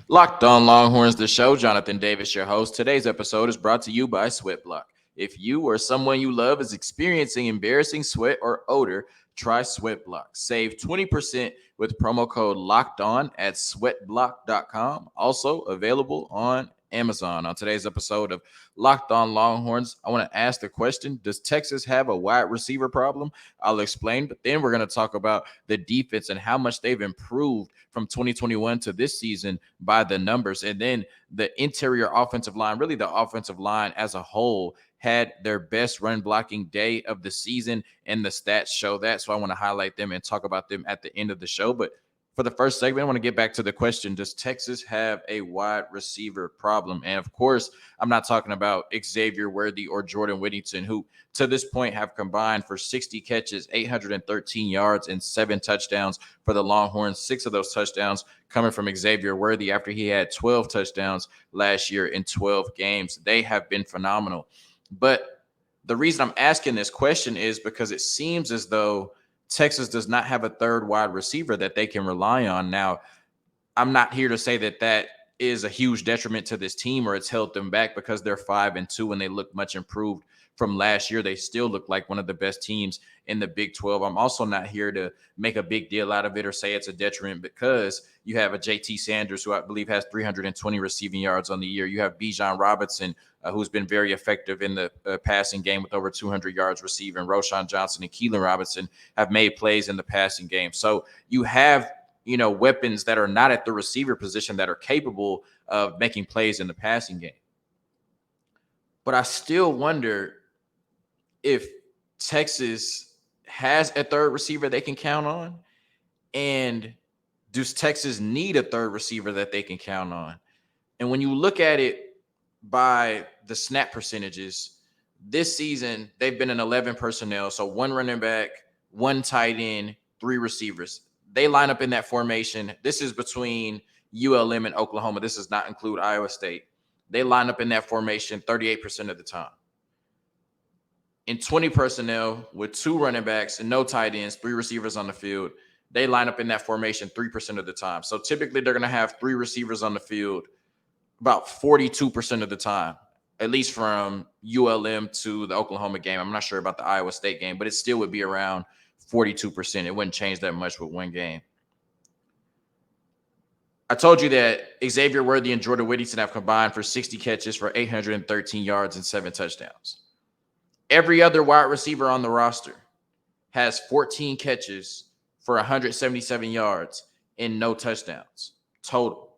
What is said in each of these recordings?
Locked on Longhorns, the show. Jonathan Davis, your host. Today's episode is brought to you by Sweatblock. If you or someone you love is experiencing embarrassing sweat or odor, try Sweatblock. Save 20% with promo code Locked On at sweatblock.com. Also available on Amazon. On today's episode of Locked On Longhorns, I want to ask the question: does Texas have a wide receiver problem? I'll explain, but then we're going to talk about the defense and how much they've improved from 2021 to this season by the numbers. And then the interior offensive line, really the offensive line as a whole, had their best run blocking day of the season, and the stats show that. So I want to highlight them and talk about them at the end of the show. But for the first segment, I want to get back to the question: does Texas have a wide receiver problem? And of course, I'm not talking about Xavier Worthy or Jordan Whittington, who to this point have combined for 60 catches, 813 yards, and 7 touchdowns for the Longhorns. 6 of those touchdowns coming from Xavier Worthy after he had 12 touchdowns last year in 12 games. They have been phenomenal. But the reason I'm asking this question is because it seems as though Texas does not have a third wide receiver that they can rely on. Now, I'm not here to say that that is a huge detriment to this team or it's held them back, because they're 5-2 and they look much improved from last year. They still look like one of the best teams in the Big 12. I'm also not here to make a big deal out of it or say it's a detriment, because you have a JT Sanders, who I believe has 320 receiving yards on the year. You have Bijan Robinson, who's been very effective in the passing game with over 200 yards receiving. Roschon Johnson and Keilan Robinson have made plays in the passing game. So you have, weapons that are not at the receiver position that are capable of making plays in the passing game. But I still wonder if Texas has a third receiver they can count on, and does Texas need a third receiver that they can count on? And when you look at it by the snap percentages, this season they've been in 11 personnel, so 1 running back, 1 tight end, 3 receivers. They line up in that formation. This is between ULM and Oklahoma. This does not include Iowa State. They line up in that formation 38% of the time. In 20 personnel with 2 running backs and no tight ends, 3 receivers on the field, they line up in that formation 3% of the time. So typically they're going to have 3 receivers on the field about 42% of the time, at least from ULM to the Oklahoma game. I'm not sure about the Iowa State game, but it still would be around 42%. It wouldn't change that much with one game. I told you that Xavier Worthy and Jordan Whittington have combined for 60 catches for 813 yards and 7 touchdowns. Every other wide receiver on the roster has 14 catches for 177 yards and no touchdowns total.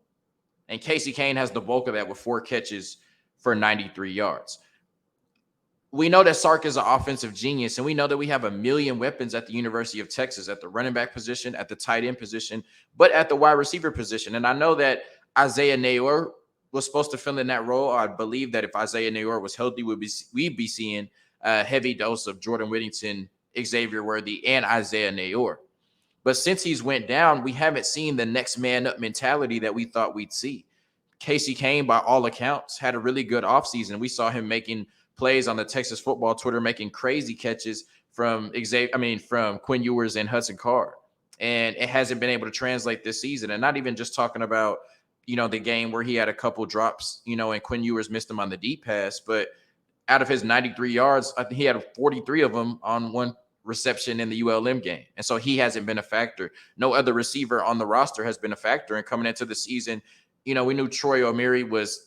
And Casey Cain has the bulk of that with 4 catches for 93 yards. We know that Sark is an offensive genius, and we know that we have a million weapons at the University of Texas at the running back position, at the tight end position, but at the wide receiver position. And I know that Agiye Hall was supposed to fill in that role. I believe that if Agiye Hall was healthy, we'd be seeing a heavy dose of Jordan Whittington, Xavier Worthy, and Agiye Hall. But since he's went down, we haven't seen the next man up mentality that we thought we'd see. Casey Cain, by all accounts, had a really good offseason. We saw him making plays on the Texas football Twitter, making crazy catches from Quinn Ewers and Hudson Card. And it hasn't been able to translate this season. And not even just talking about, the game where he had a couple drops, and Quinn Ewers missed him on the deep pass. But out of his 93 yards, I think he had 43 of them on one reception in the ULM game. And so he hasn't been a factor. No other receiver on the roster has been a factor. And coming into the season, we knew Troy O'Meary was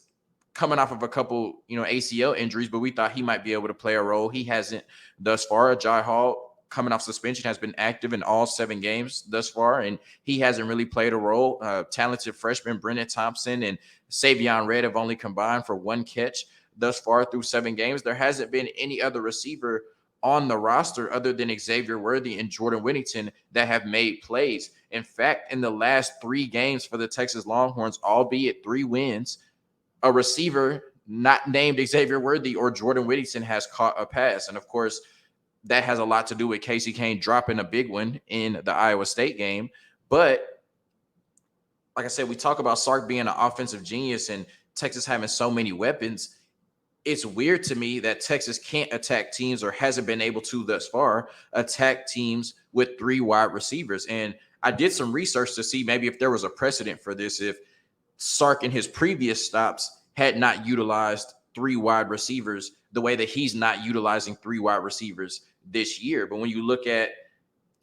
coming off of a couple, ACL injuries, but we thought he might be able to play a role. He hasn't thus far. Agiye Hall, coming off suspension, has been active in all 7 games thus far, and he hasn't really played a role. Talented freshman Brennan Thompson and Savion Red have only combined for 1 catch thus far through 7 games. There hasn't been any other receiver on the roster other than Xavier Worthy and Jordan Whittington that have made plays. In fact, in the last 3 games for the Texas Longhorns, albeit 3 wins, a receiver not named Xavier Worthy or Jordan Whittington has caught a pass. And of course, that has a lot to do with Casey Cain dropping a big one in the Iowa State game. But like I said, we talk about Sark being an offensive genius and Texas having so many weapons. It's weird to me that Texas can't attack teams, or hasn't been able to thus far attack teams with 3 wide receivers. And I did some research to see maybe if there was a precedent for this. If Sark in his previous stops had not utilized three wide receivers the way that he's not utilizing three wide receivers this year. But when you look at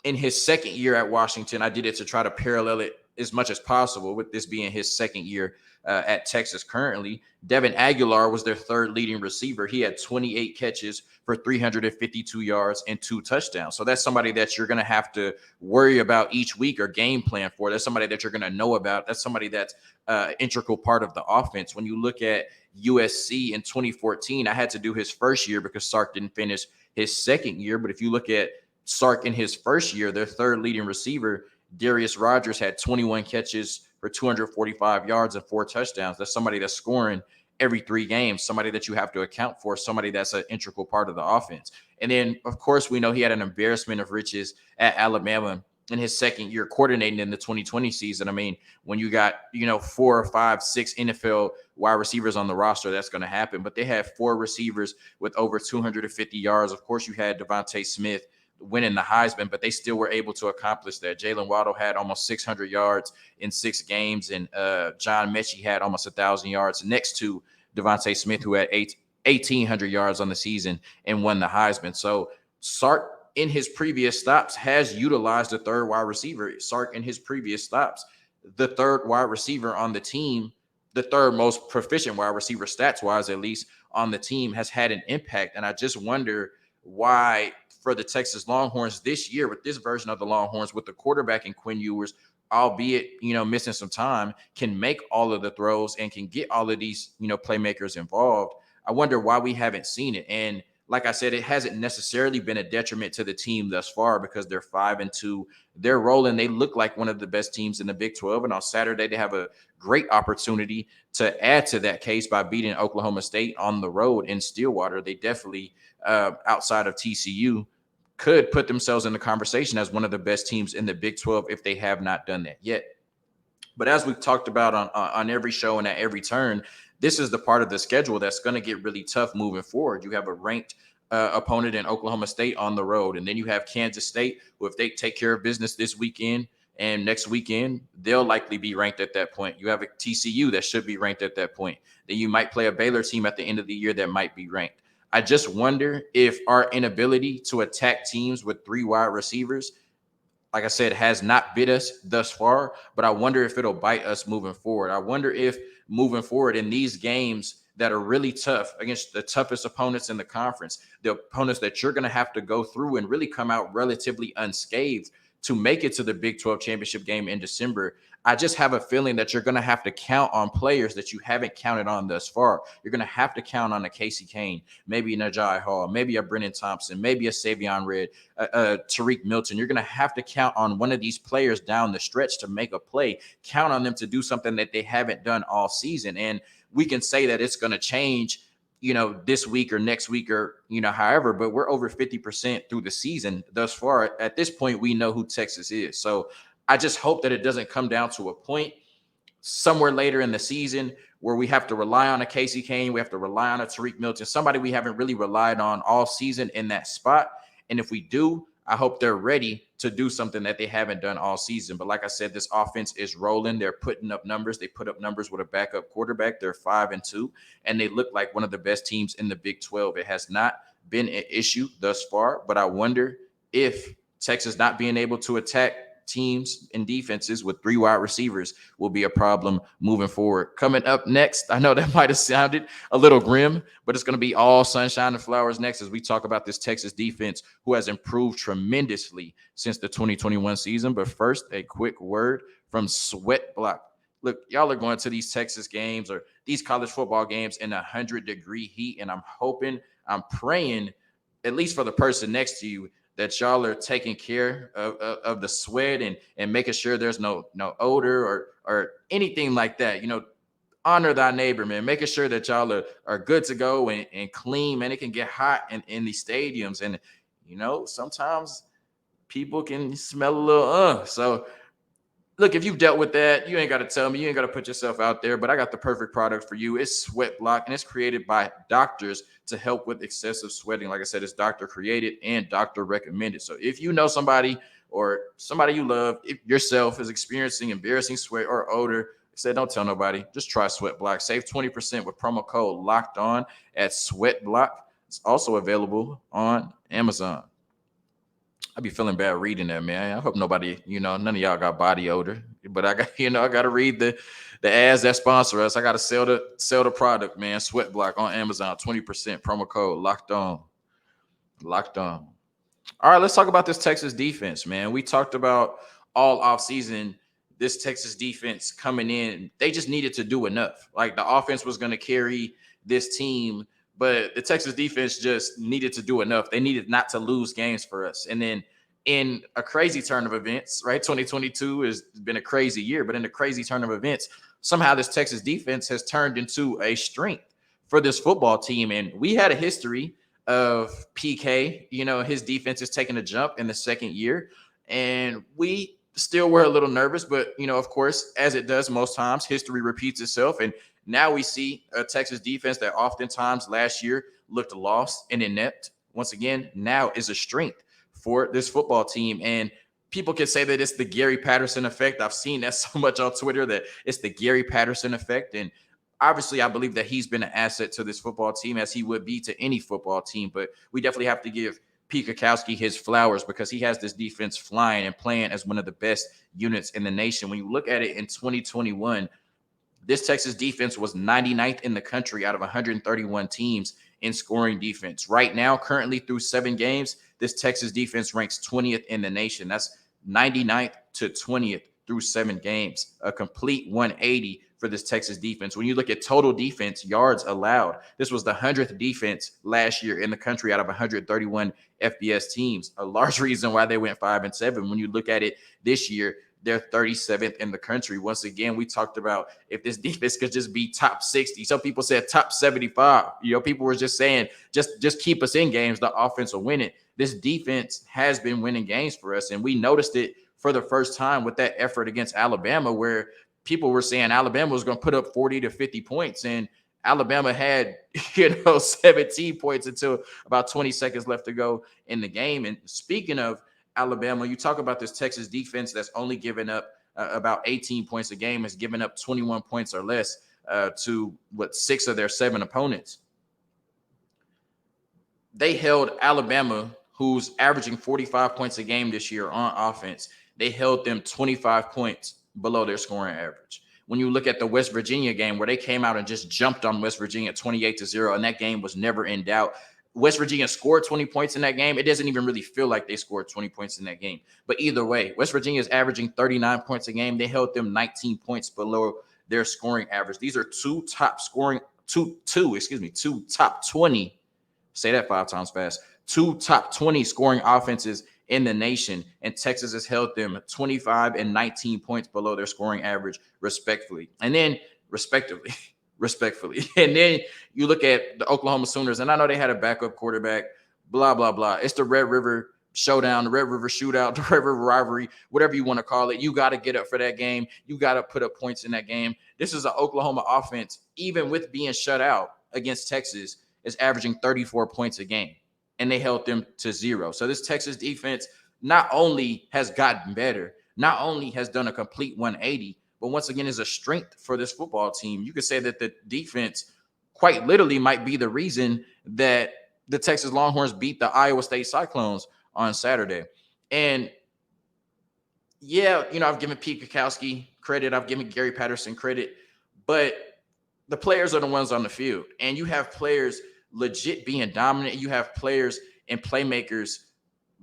in his second year at Washington, I did it to try to parallel it as much as possible with this being his second year at Texas currently. Devin Aguilar was their third leading receiver. He had 28 catches for 352 yards and 2 touchdowns. So that's somebody that you're going to have to worry about each week or game plan for. That's somebody that you're going to know about. That's somebody that's integral part of the offense. When you look at USC in 2014, I had to do his first year because Sark didn't finish his second year. But if you look at Sark in his first year, their third leading receiver, Darius Rogers, had 21 catches for 245 yards and 4 touchdowns. That's somebody that's scoring every 3 games, somebody that you have to account for, somebody that's an integral part of the offense. And then, of course, we know he had an embarrassment of riches at Alabama in his second year coordinating in the 2020 season. I mean, when you got, 4 or 5, 6 NFL wide receivers on the roster, that's going to happen. But they had 4 receivers with over 250 yards. Of course, you had Devontae Smith winning the Heisman, but they still were able to accomplish that. Jalen Waddle had almost 600 yards in 6 games, and John Mechie had almost 1,000 yards next to Devontae Smith, who had 1,800 yards on the season and won the Heisman. So Sark in his previous stops has utilized the third wide receiver. Sark in his previous stops, the third wide receiver on the team, the third most proficient wide receiver stats-wise, at least on the team, has had an impact. And I just wonder why for the Texas Longhorns this year, with this version of the Longhorns, with the quarterback in Quinn Ewers, albeit, missing some time, can make all of the throws and can get all of these, playmakers involved. I wonder why we haven't seen it. And like I said, it hasn't necessarily been a detriment to the team thus far because they're 5-2. They're rolling. They look like one of the best teams in the Big 12. And on Saturday, they have a great opportunity to add to that case by beating Oklahoma State on the road in Stillwater. They definitely, outside of TCU, could put themselves in the conversation as one of the best teams in the Big 12 if they have not done that yet. But as we've talked about on every show and at every turn, this is the part of the schedule that's going to get really tough moving forward. You have a ranked opponent in Oklahoma State on the road, and then you have Kansas State, who if they take care of business this weekend and next weekend, they'll likely be ranked at that point. You have a TCU that should be ranked at that point. Then you might play a Baylor team at the end of the year that might be ranked. I just wonder if our inability to attack teams with 3 wide receivers, like I said, has not bit us thus far, but I wonder if it'll bite us moving forward. I wonder if moving forward in these games that are really tough against the toughest opponents in the conference, the opponents that you're going to have to go through and really come out relatively unscathed to make it to the Big 12 championship game in December, I just have a feeling that you're going to have to count on players that you haven't counted on thus far. You're going to have to count on a Casey Cain, maybe an Agiye Hall, maybe a Brennan Thompson, maybe a Savion Red, Tarique Milton. You're going to have to count on one of these players down the stretch to make a play. Count on them to do something that they haven't done all season. And we can say that it's going to change, this week or next week or, however, but we're over 50% through the season thus far. At this point, we know who Texas is. So I just hope that it doesn't come down to a point somewhere later in the season where we have to rely on a Casey Cain, we have to rely on a Tarique Milton, somebody we haven't really relied on all season in that spot. And if we do, I hope they're ready to do something that they haven't done all season. But like I said, this offense is rolling. They're putting up numbers. They put up numbers with a backup quarterback. They're 5-2, and they look like one of the best teams in the Big 12. It has not been an issue thus far, but I wonder if Texas not being able to attack teams and defenses with 3 wide receivers will be a problem moving forward. Coming up next, I know that might have sounded a little grim, but it's going to be all sunshine and flowers next as we talk about this Texas defense who has improved tremendously since the 2021 season. But first, a quick word from Sweat Block. Look, y'all are going to these Texas games or these college football games in 100-degree heat, and I'm praying, at least for the person next to you, that y'all are taking care of the sweat and making sure there's no odor or anything like that. Honor thy neighbor, man. Making sure that y'all are good to go and clean, man. It can get hot in these stadiums. And, sometimes people can smell a little, So, look, if you've dealt with that, you ain't got to tell me. You ain't got to put yourself out there. But I got the perfect product for you. It's Sweat Block, and it's created by doctors to help with excessive sweating. Like I said, it's doctor created and doctor recommended. So if you know somebody or somebody you love, if yourself is experiencing embarrassing sweat or odor, said, don't tell nobody. Just try Sweat Block. Save 20% with promo code Locked On at Sweat Block. It's also available on Amazon. I be feeling bad reading that, man. I hope nobody, none of y'all got body odor. But I got, I got to read the ads that sponsor us. I got to sell the product, man. Sweat Block on Amazon, 20% promo code Locked On. Locked On. All right, let's talk about this Texas defense, man. We talked about all offseason this Texas defense coming in. They just needed to do enough. Like the offense was going to carry this team, but the Texas defense just needed to do enough. They needed not to lose games for us. And then in a crazy turn of events, right? 2022 has been a crazy year, but in a crazy turn of events, somehow this Texas defense has turned into a strength for this football team. And we had a history of PK, his defense is taking a jump in the second year. And we still were a little nervous, but, of course, as it does most times, history repeats itself. And now we see a Texas defense that oftentimes last year looked lost and inept. Once again, now is a strength for this football team. And people can say that it's the Gary Patterson effect. I've seen that so much on Twitter that it's the Gary Patterson effect. And obviously, I believe that he's been an asset to this football team as he would be to any football team. But we definitely have to give Pete Kwiatkowski his flowers because he has this defense flying and playing as one of the best units in the nation. When you look at it in 2021, this Texas defense was 99th in the country out of 131 teams in scoring defense. Right now, currently through 7 games, this Texas defense ranks 20th in the nation. That's 99th to 20th through 7 games, a complete 180 for this Texas defense. When you look at total defense, yards allowed, this was the 100th defense last year in the country out of 131 FBS teams. A large reason why they went 5-7. When you look at it this year, they're 37th in the country. Once again, we talked about if this defense could just be top 60. Some people said top 75. People were just saying, just keep us in games. The offense will win it. This defense has been winning games for us, and we noticed it for the first time with that effort against Alabama, where people were saying Alabama was going to put up 40 to 50 points, and Alabama had, 17 points until about 20 seconds left to go in the game. And speaking of Alabama, you talk about this Texas defense that's only given up about 18 points a game, has given up 21 points or less to 6 of their 7 opponents. They held Alabama, who's averaging 45 points a game this year on offense. They held them 25 points below their scoring average. When you look at the West Virginia game where they came out and just jumped on West Virginia 28-0, and that game was never in doubt. West Virginia scored 20 points in that game. It doesn't even really feel like they scored 20 points in that game. But either way, West Virginia is averaging 39 points a game. They held them 19 points below their scoring average. These are two top 20. Say that 5 times fast. 2 top 20 scoring offenses in the nation, and Texas has held them 25 and 19 points below their scoring average, respectively. And then respectfully. And then you look at the Oklahoma Sooners, and I know they had a backup quarterback, blah, blah, blah. It's the Red River Showdown, the Red River Shootout, the Red River Rivalry, whatever you want to call it. You got to get up for that game. You got to put up points in that game. This is an Oklahoma offense, even with being shut out against Texas, is averaging 34 points a game, and they held them to 0. So this Texas defense not only has gotten better, not only has done a complete 180, but once again is a strength for this football team. You could say that the defense quite literally might be the reason that the Texas Longhorns beat the Iowa State Cyclones on Saturday. And yeah, I've given Pete Kwiatkowski credit. I've given Gary Patterson credit, but the players are the ones on the field, and you have players legit being dominant. You have players and playmakers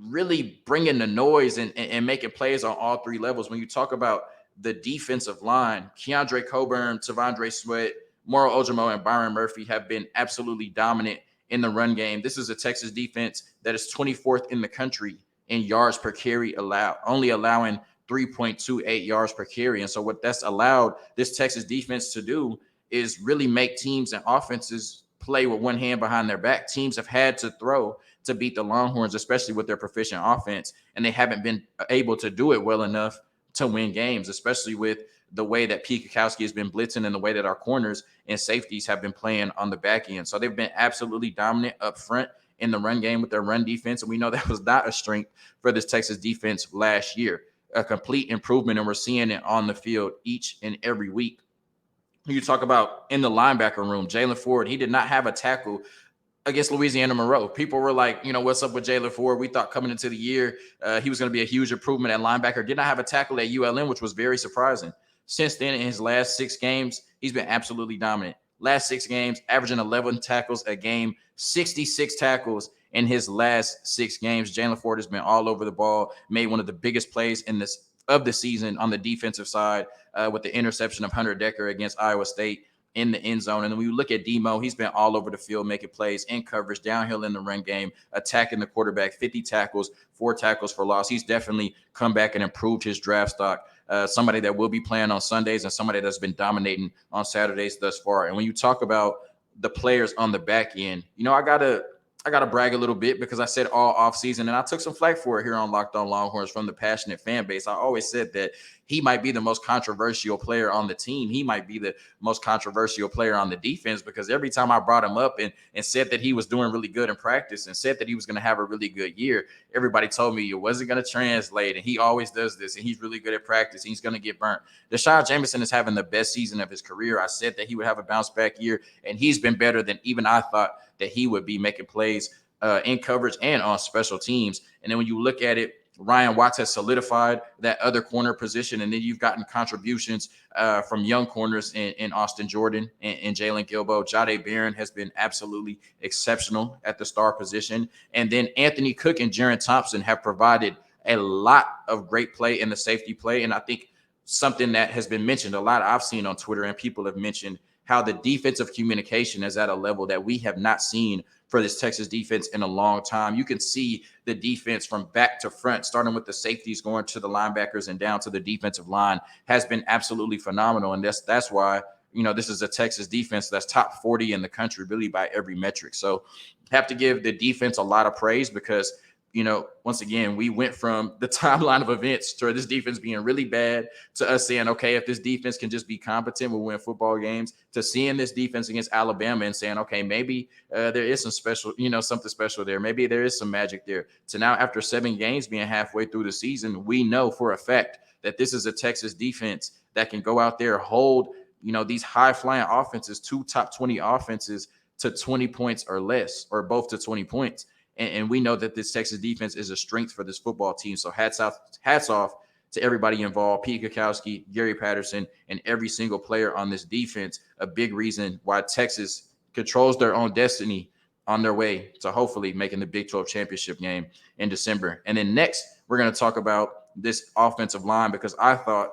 really bringing the noise and making plays on all 3 levels. When you talk about the defensive line, Keandre Coburn, Tavondre Sweat, Moro Ojimo, and Byron Murphy have been absolutely dominant in the run game. This is a Texas defense that is 24th in the country in yards per carry allowed, only allowing 3.28 yards per carry. And so what that's allowed this Texas defense to do is really make teams and offenses play with one hand behind their back. Teams have had to throw to beat the Longhorns, especially with their proficient offense, and they haven't been able to do it well enough to win games, especially with the way that Pete Kwiatkowski has been blitzing and the way that our corners and safeties have been playing on the back end. So they've been absolutely dominant up front in the run game with their run defense, and we know that was not a strength for this Texas defense last year. A complete improvement, and we're seeing it on the field each and every week. You talk about in the linebacker room, Jayla Ford, he did not have a tackle against Louisiana Monroe. People were like, what's up with Jayla Ford? We thought coming into the year he was going to be a huge improvement at linebacker. Did not have a tackle at ULM, which was very surprising. Since then, in his last 6 games, he's been absolutely dominant. Last 6 games, averaging 11 tackles a game, 66 tackles in his last 6 games. Jayla Ford has been all over the ball, made one of the biggest plays of the season on the defensive side with the interception of Hunter Decker against Iowa State in the end zone. And then when you look at Demo, he's been all over the field, making plays in coverage, downhill in the run game, attacking the quarterback, 50 tackles, 4 tackles for loss. He's definitely come back and improved his draft stock. Somebody that will be playing on Sundays and somebody that's been dominating on Saturdays thus far. And when you talk about the players on the back end, I gotta brag a little bit because I said all offseason, and I took some flack for it here on Locked On Longhorns from the passionate fan base. I always said that he might be the most controversial player on the team. He might be the most controversial player on the defense because every time I brought him up and said that he was doing really good in practice and said that he was going to have a really good year, everybody told me it wasn't going to translate, and he always does this, and he's really good at practice. He's going to get burnt. Deshaun Jameson is having the best season of his career. I said that he would have a bounce back year, and he's been better than even I thought that he would be, making plays in coverage and on special teams. And then when you look at it, Ryan Watts has solidified that other corner position, and then you've gotten contributions from young corners in Austin Jordan and Jalen Gilbo. Jade Barron has been absolutely exceptional at the star position. And then Anthony Cook and Jaron Thompson have provided a lot of great play in the safety play. And I think something that has been mentioned a lot, I've seen on Twitter, and people have mentioned how the defensive communication is at a level that we have not seen for this Texas defense in a long time. You can see the defense from back to front, starting with the safeties, going to the linebackers and down to the defensive line, has been absolutely phenomenal. And that's why, this is a Texas defense that's top 40 in the country, really by every metric. So have to give the defense a lot of praise because, once again, we went from the timeline of events to this defense being really bad to us saying, okay, if this defense can just be competent, we'll win football games, to seeing this defense against Alabama and saying, okay, maybe there is some special, something special there. Maybe there is some magic there. So now after 7 games being halfway through the season, we know for a fact that this is a Texas defense that can go out there, hold, these high flying offenses, 2 top 20 offenses to 20 points or less, or both to 20 points. And we know that this Texas defense is a strength for this football team. So hats off to everybody involved, Pete Kwiatkowski, Gary Patterson, and every single player on this defense. A big reason why Texas controls their own destiny on their way to hopefully making the Big 12 championship game in December. And then next, we're going to talk about this offensive line because I thought,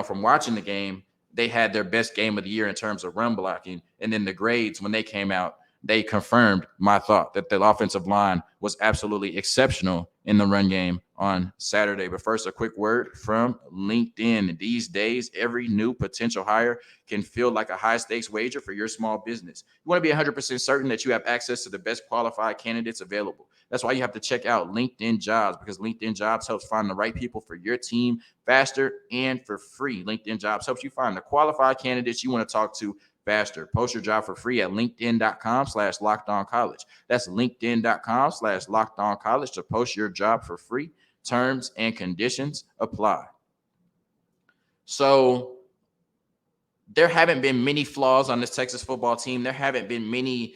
from watching the game, they had their best game of the year in terms of run blocking. And then the grades, when they came out, they confirmed my thought that the offensive line was absolutely exceptional in the run game on Saturday. But first, a quick word from LinkedIn. These days, every new potential hire can feel like a high-stakes wager for your small business. You want to be 100% certain that you have access to the best qualified candidates available. That's why you have to check out LinkedIn Jobs, because LinkedIn Jobs helps find the right people for your team faster and for free. LinkedIn Jobs helps you find the qualified candidates you want to talk to faster. Post your job for free at linkedin.com/lockedoncollege. That's linkedin.com/lockedoncollege to post your job for free. Terms and conditions apply. So there haven't been many flaws on this Texas football team. There haven't been many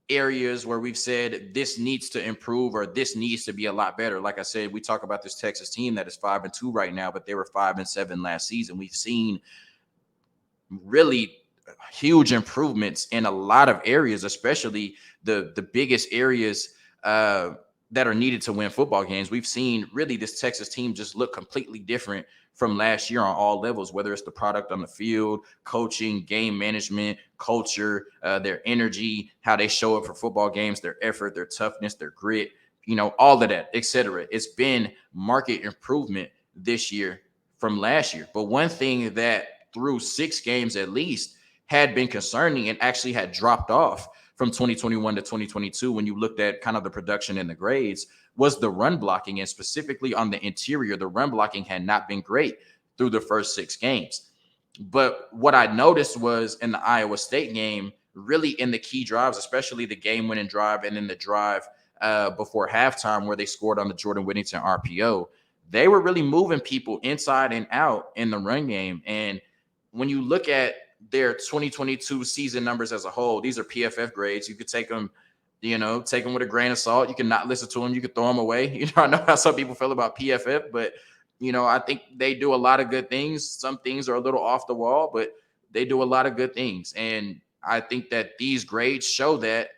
areas where we've said this needs to improve or this needs to be a lot better. Like I said, we talk about this Texas team that is 5-2 right now, but they were 5-7 last season. We've seen really huge improvements in a lot of areas, especially the biggest areas that are needed to win football games. We've seen really this Texas team just look completely different from last year on all levels, whether it's the product on the field, coaching, game management, culture, their energy, how they show up for football games, their effort, their toughness, their grit, all of that, etc. It's been market improvement this year from last year. But one thing that through 6 games at least had been concerning and actually had dropped off from 2021 to 2022 when you looked at kind of the production and the grades was the run blocking, and specifically on the interior, the run blocking had not been great through the first 6 games. But what I noticed was in the Iowa State game, really in the key drives, especially the game-winning drive and then the drive before halftime where they scored on the Jordan Whittington RPO, they were really moving people inside and out in the run game. And when you look at their 2022 season numbers as a whole. These are PFF grades. You could take them, take them with a grain of salt. You can not listen to them. You could throw them away. I know how some people feel about PFF, but I think they do a lot of good things. Some things are a little off the wall, but they do a lot of good things. And I think that these grades show that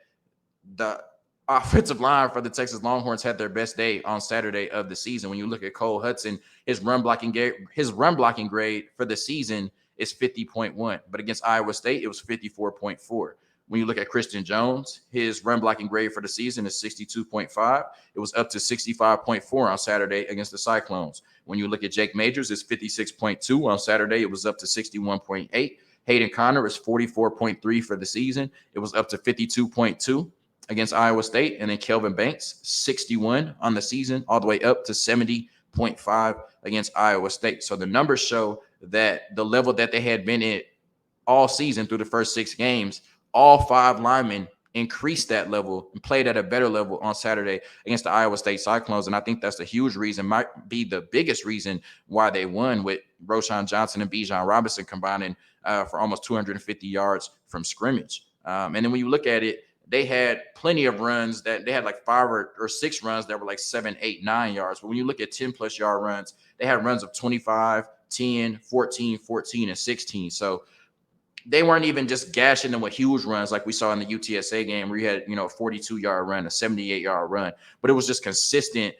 the offensive line for the Texas Longhorns had their best day on Saturday of the season. When you look at Cole Hudson, his run blocking grade for the season is 50.1, but against Iowa State, it was 54.4. When you look at Christian Jones, his run blocking grade for the season is 62.5. It was up to 65.4 on Saturday against the Cyclones. When you look at Jake Majors, it's 56.2 on Saturday. It was up to 61.8. Hayden Connor is 44.3 for the season. It was up to 52.2 against Iowa State. And then Kelvin Banks, 61 on the season, all the way up to 70.5 against Iowa State. So the numbers show that the level that they had been in all season through the first 6 games, all 5 linemen increased that level and played at a better level on Saturday against the Iowa State Cyclones. And I think that's a huge reason, might be the biggest reason why they won, with Roschon Johnson and Bijan Robinson combining for almost 250 yards from scrimmage. And then when you look at it, they had plenty of runs that they had like 5 or 6 runs that were like 7, 8, 9 yards. But when you look at 10 plus yard runs, they had runs of 25, 10, 14, 14, and 16. So they weren't even just gashing them with huge runs like we saw in the UTSA game where you had, a 42-yard run, a 78-yard run. But it was just consistent,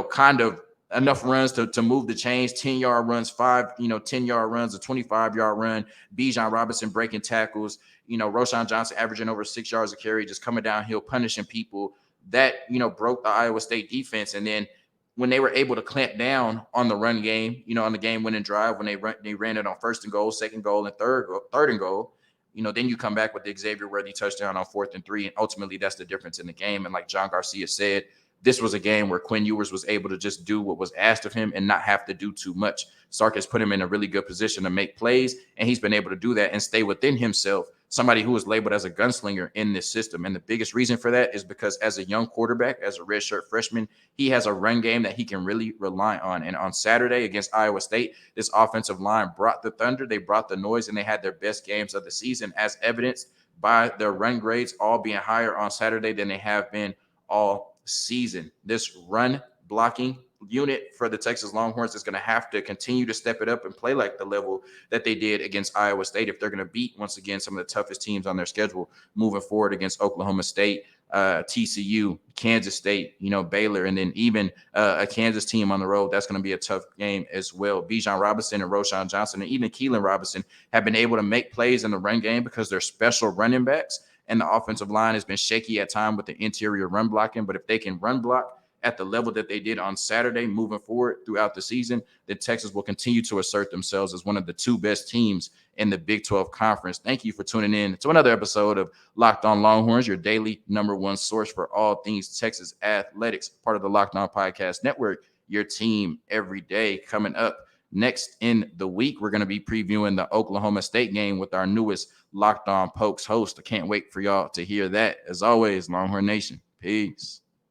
kind of enough runs to move the chains, 10-yard runs, 10-yard runs, a 25-yard run, Bijan Robinson breaking tackles, Roschon Johnson averaging over 6 yards a carry, just coming downhill, punishing people. That, broke the Iowa State defense. And then when they were able to clamp down on the run game, on the game-winning drive, when they ran it on 1st and goal, 2nd goal, and 3rd and goal, then you come back with the Xavier worthy touchdown on 4th and 3, and ultimately that's the difference in the game. And like John Garcia said, this was a game where Quinn Ewers was able to just do what was asked of him and not have to do too much. Sark has put him in a really good position to make plays, and he's been able to do that and stay within himself, somebody who is labeled as a gunslinger in this system. And the biggest reason for that is because as a young quarterback, as a redshirt freshman, he has a run game that he can really rely on. And on Saturday against Iowa State, this offensive line brought the thunder, they brought the noise, and they had their best games of the season, as evidenced by their run grades all being higher on Saturday than they have been all season. This run blocking unit for the Texas Longhorns is going to have to continue to step it up and play like the level that they did against Iowa State if they're going to beat, once again, some of the toughest teams on their schedule moving forward against Oklahoma State, TCU, Kansas State, Baylor, and then even a Kansas team on the road. That's going to be a tough game as well. Bijan Robinson and Roschon Johnson and even Keilan Robinson have been able to make plays in the run game because they're special running backs, and the offensive line has been shaky at times with the interior run blocking. But if they can run block at the level that they did on Saturday moving forward throughout the season, then Texas will continue to assert themselves as one of the 2 best teams in the Big 12 Conference. Thank you for tuning in to another episode of Locked On Longhorns, your daily #1 source for all things Texas athletics, part of the Locked On Podcast Network, your team every day. Coming up next in the week, we're going to be previewing the Oklahoma State game with our newest Locked On Pokes host. I can't wait for y'all to hear that. As always, Longhorn Nation, peace.